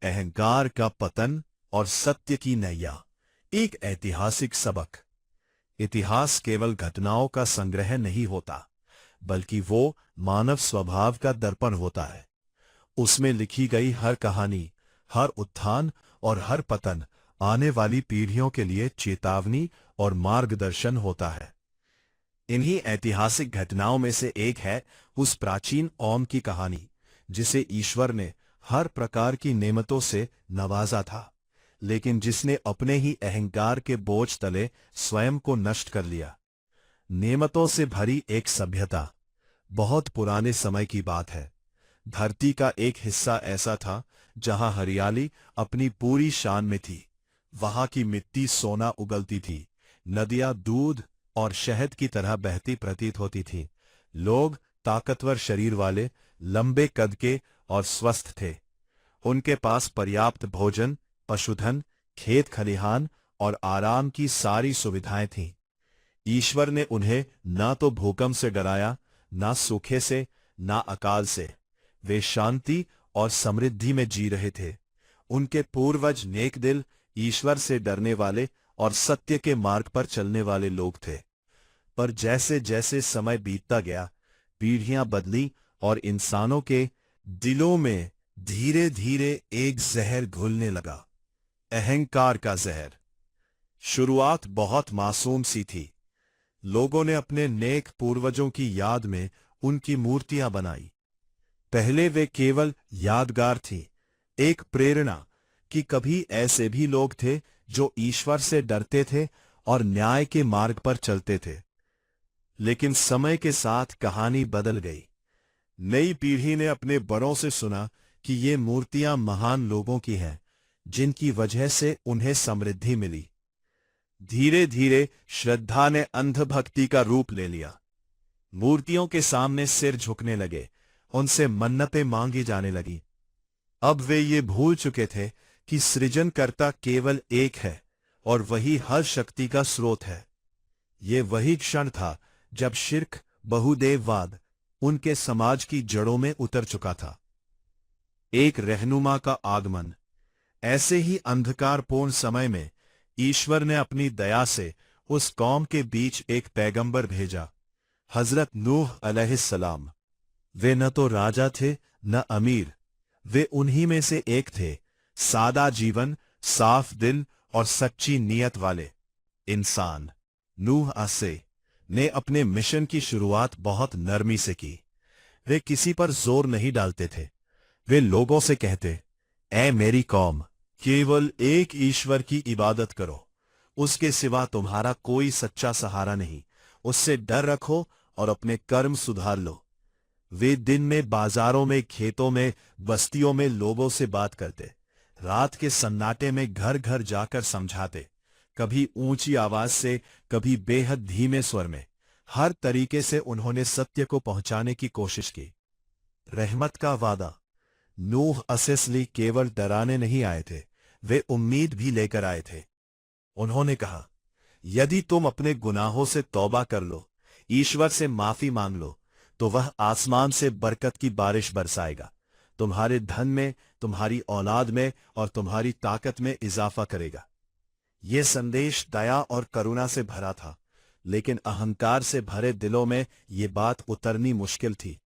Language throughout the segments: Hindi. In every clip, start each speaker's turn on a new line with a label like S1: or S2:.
S1: अहंकार का पतन और सत्य की नैया। एक ऐतिहासिक सबक। इतिहास केवल घटनाओं का संग्रह नहीं होता, बल्कि वो मानव स्वभाव का दर्पण होता है। उसमें लिखी गई हर कहानी, हर उत्थान और हर पतन आने वाली पीढ़ियों के लिए चेतावनी और मार्गदर्शन होता है। इन्हीं ऐतिहासिक घटनाओं में से एक है उस प्राचीन कौम की कहानी, जिसे ईश्वर ने हर प्रकार की नेमतों से नवाजा था, लेकिन जिसने अपने ही अहंकार के बोझ तले स्वयं को नष्ट कर लिया। नेमतों से भरी एक सभ्यता। बहुत पुराने समय की बात है। धरती का एक हिस्सा ऐसा था जहां हरियाली अपनी पूरी शान में थी। वहां की मिट्टी सोना उगलती थी, नदियां दूध और शहद की तरह बहती प्रतीत होती थी। लोग ताकतवर शरीर वाले, लंबे कद के और स्वस्थ थे। उनके पास पर्याप्त भोजन, पशुधन, खेत खलिहान और आराम की सारी सुविधाएं थीं। ईश्वर ने उन्हें ना तो भूकंप से डराया, ना सूखे से, ना अकाल से। वे शांति और समृद्धि में जी रहे थे। उनके पूर्वज नेक दिल, ईश्वर से डरने वाले और सत्य के मार्ग पर चलने वाले लोग थे। पर जैसे जैसे समय बीतता गया, पीढ़ियां बदली और इंसानों के दिलों में धीरे धीरे एक जहर घुलने लगा। अहंकार का जहर। शुरुआत बहुत मासूम सी थी। लोगों ने अपने नेक पूर्वजों की याद में उनकी मूर्तियां बनाई। पहले वे केवल यादगार थी, एक प्रेरणा कि कभी ऐसे भी लोग थे जो ईश्वर से डरते थे और न्याय के मार्ग पर चलते थे। लेकिन समय के साथ कहानी बदल गई। नई पीढ़ी ने अपने बड़ों से सुना कि ये मूर्तियां महान लोगों की हैं, जिनकी वजह से उन्हें समृद्धि मिली। धीरे धीरे श्रद्धा ने अंधभक्ति का रूप ले लिया। मूर्तियों के सामने सिर झुकने लगे, उनसे मन्नतें मांगी जाने लगी। अब वे ये भूल चुके थे कि सृजनकर्ता केवल एक है और वही हर शक्ति का स्रोत है। ये वही क्षण था जब शिर्क, बहुदेववाद उनके समाज की जड़ों में उतर चुका था। एक रहनुमा का आगमन। ऐसे ही अंधकारपूर्ण समय में ईश्वर ने अपनी दया से उस कौम के बीच एक पैगंबर भेजा, हजरत नूह अलैहिस्सलाम। वे न तो राजा थे न अमीर, वे उन्हीं में से एक थे, सादा जीवन, साफ दिल और सच्ची नीयत वाले इंसान। नूह आसे ने अपने मिशन की शुरुआत बहुत नरमी से की। वे किसी पर जोर नहीं डालते थे। वे लोगों से कहते, ऐ मेरी कौम, केवल एक ईश्वर की इबादत करो, उसके सिवा तुम्हारा कोई सच्चा सहारा नहीं। उससे डर रखो और अपने कर्म सुधार लो। वे दिन में बाजारों में, खेतों में, बस्तियों में लोगों से बात करते। रात के सन्नाटे में घर घर जाकर समझाते, कभी ऊंची आवाज से, कभी बेहद धीमे स्वर में। हर तरीके से उन्होंने सत्य को पहुंचाने की कोशिश की। रहमत का वादा। नूह असली केवल डराने नहीं आए थे, वे उम्मीद भी लेकर आए थे। उन्होंने कहा, यदि तुम अपने गुनाहों से तौबा कर लो, ईश्वर से माफी मांग लो, तो वह आसमान से बरकत की बारिश बरसाएगा, तुम्हारे धन में, तुम्हारी औलाद में और तुम्हारी ताकत में इजाफा करेगा। यह संदेश दया और करुणा से भरा था, लेकिन अहंकार से भरे दिलों में ये बात उतरनी मुश्किल थी।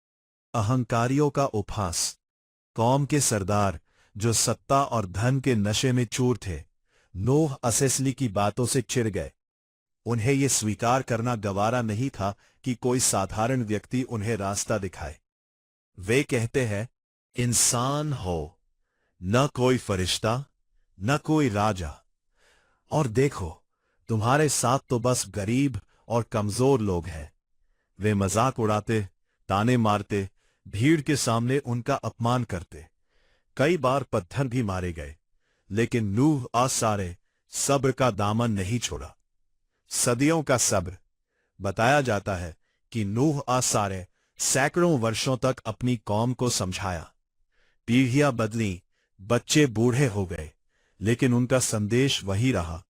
S1: अहंकारियों का उपहास। कौम के सरदार जो सत्ता और धन के नशे में चूर थे, नूह असली की बातों से चिढ़ गए। उन्हें यह स्वीकार करना गवारा नहीं था कि कोई साधारण व्यक्ति उन्हें रास्ता दिखाए। वे कहते हैं, इंसान हो, न कोई फरिश्ता, न कोई राजा, और देखो तुम्हारे साथ तो बस गरीब और कमजोर लोग हैं। वे मजाक उड़ाते, ताने मारते, भीड़ के सामने उनका अपमान करते। कई बार पत्थर भी मारे गए, लेकिन नूह आसारे सब्र का दामन नहीं छोड़ा। सदियों का सब्र। बताया जाता है कि नूह आसारे सैकड़ों वर्षों तक अपनी कौम को समझाया। पीढ़ियां बदली, बच्चे बूढ़े हो गए, लेकिन उनका संदेश वही रहा।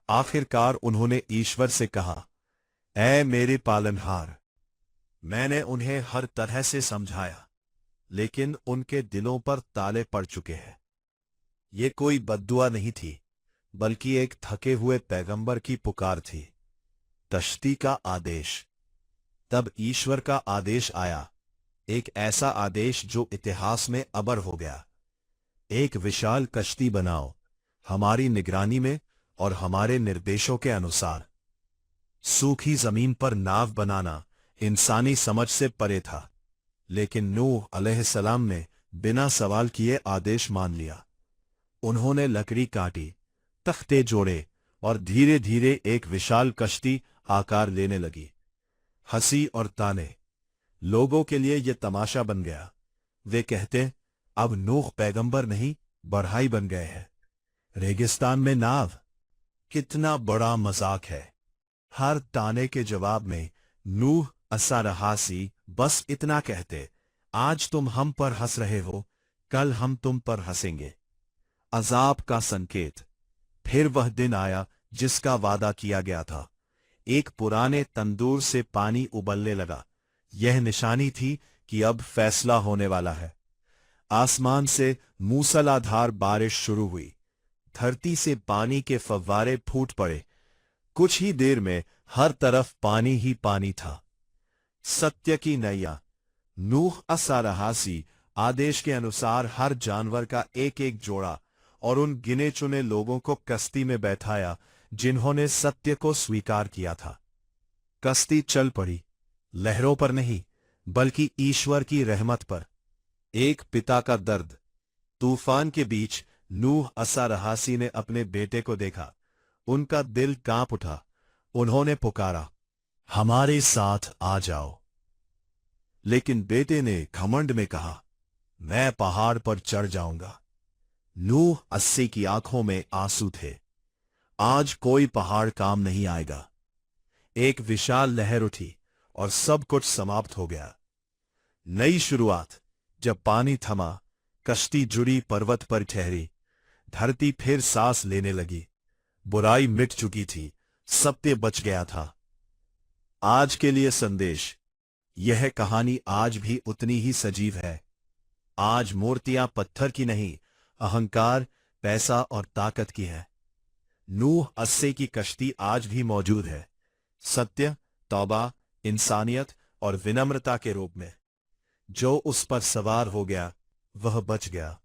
S1: आखिरकार उन्होंने ईश्वर से कहा, ऐ मेरे पालनहार। मैंने उन्हें हर तरह से समझाया, लेकिन उनके दिलों पर ताले पड़ चुके हैं। ये कोई बद्दुआ नहीं थी, बल्कि एक थके हुए पैगंबर की पुकार थी। कश्ती का आदेश। तब ईश्वर का आदेश आया, एक ऐसा आदेश जो इतिहास में अमर हो गया। एक विशाल कश्ती बनाओ, हमारी निगरानी में और हमारे निर्देशों के अनुसार। सूखी जमीन पर नाव बनाना इंसानी समझ से परे था, लेकिन नूह अलैहिस्सलाम ने बिना सवाल किए आदेश मान लिया। उन्होंने लकड़ी काटी, तख्ते जोड़े और धीरे धीरे एक विशाल कश्ती आकार लेने लगी। हंसी और ताने, लोगों के लिए यह तमाशा बन गया। वे कहते, अब नूह पैगंबर नहीं बढ़ाई बन गए हैं। रेगिस्तान में नाव, कितना बड़ा मजाक है। हर ताने के जवाब में नूह अस्सारहासी बस इतना कहते, आज तुम हम पर हंस रहे हो, कल हम तुम पर हंसेंगे। अजाब का संकेत। फिर वह दिन आया जिसका वादा किया गया था। एक पुराने तंदूर से पानी उबलने लगा। यह निशानी थी कि अब फैसला होने वाला है। आसमान से मूसलाधार बारिश शुरू हुई। धरती से पानी के फव्वारे फूट पड़े। कुछ ही देर में हर तरफ पानी ही पानी था। सत्य की नैया। नूह अस्सारहासी आदेश के अनुसार हर जानवर का एक एक जोड़ा और उन गिने चुने लोगों को कश्ती में बैठाया जिन्होंने सत्य को स्वीकार किया था। कश्ती चल पड़ी, लहरों पर नहीं बल्कि ईश्वर की रहमत पर। एक पिता का दर्द। तूफान के बीच नूह अस्सारहासी ने अपने बेटे को देखा। उनका दिल कांप उठा। उन्होंने पुकारा, हमारे साथ आ जाओ। लेकिन बेटे ने घमंड में कहा, मैं पहाड़ पर चढ़ जाऊंगा। नूह अस्सी की आंखों में आंसू थे। आज कोई पहाड़ काम नहीं आएगा। एक विशाल लहर उठी और सब कुछ समाप्त हो गया। नई शुरुआत। जब पानी थमा, कश्ती जुड़ी पर्वत पर ठहरी। धरती फिर सांस लेने लगी। बुराई मिट चुकी थी, सत्य बच गया था। आज के लिए संदेश। यह कहानी आज भी उतनी ही सजीव है। आज मूर्तियां पत्थर की नहीं, अहंकार, पैसा और ताकत की है। नूह अस्सी की कश्ती आज भी मौजूद है। सत्य, तौबा, इंसानियत और विनम्रता के रूप में। जो उस पर सवार हो गया वह बच गया।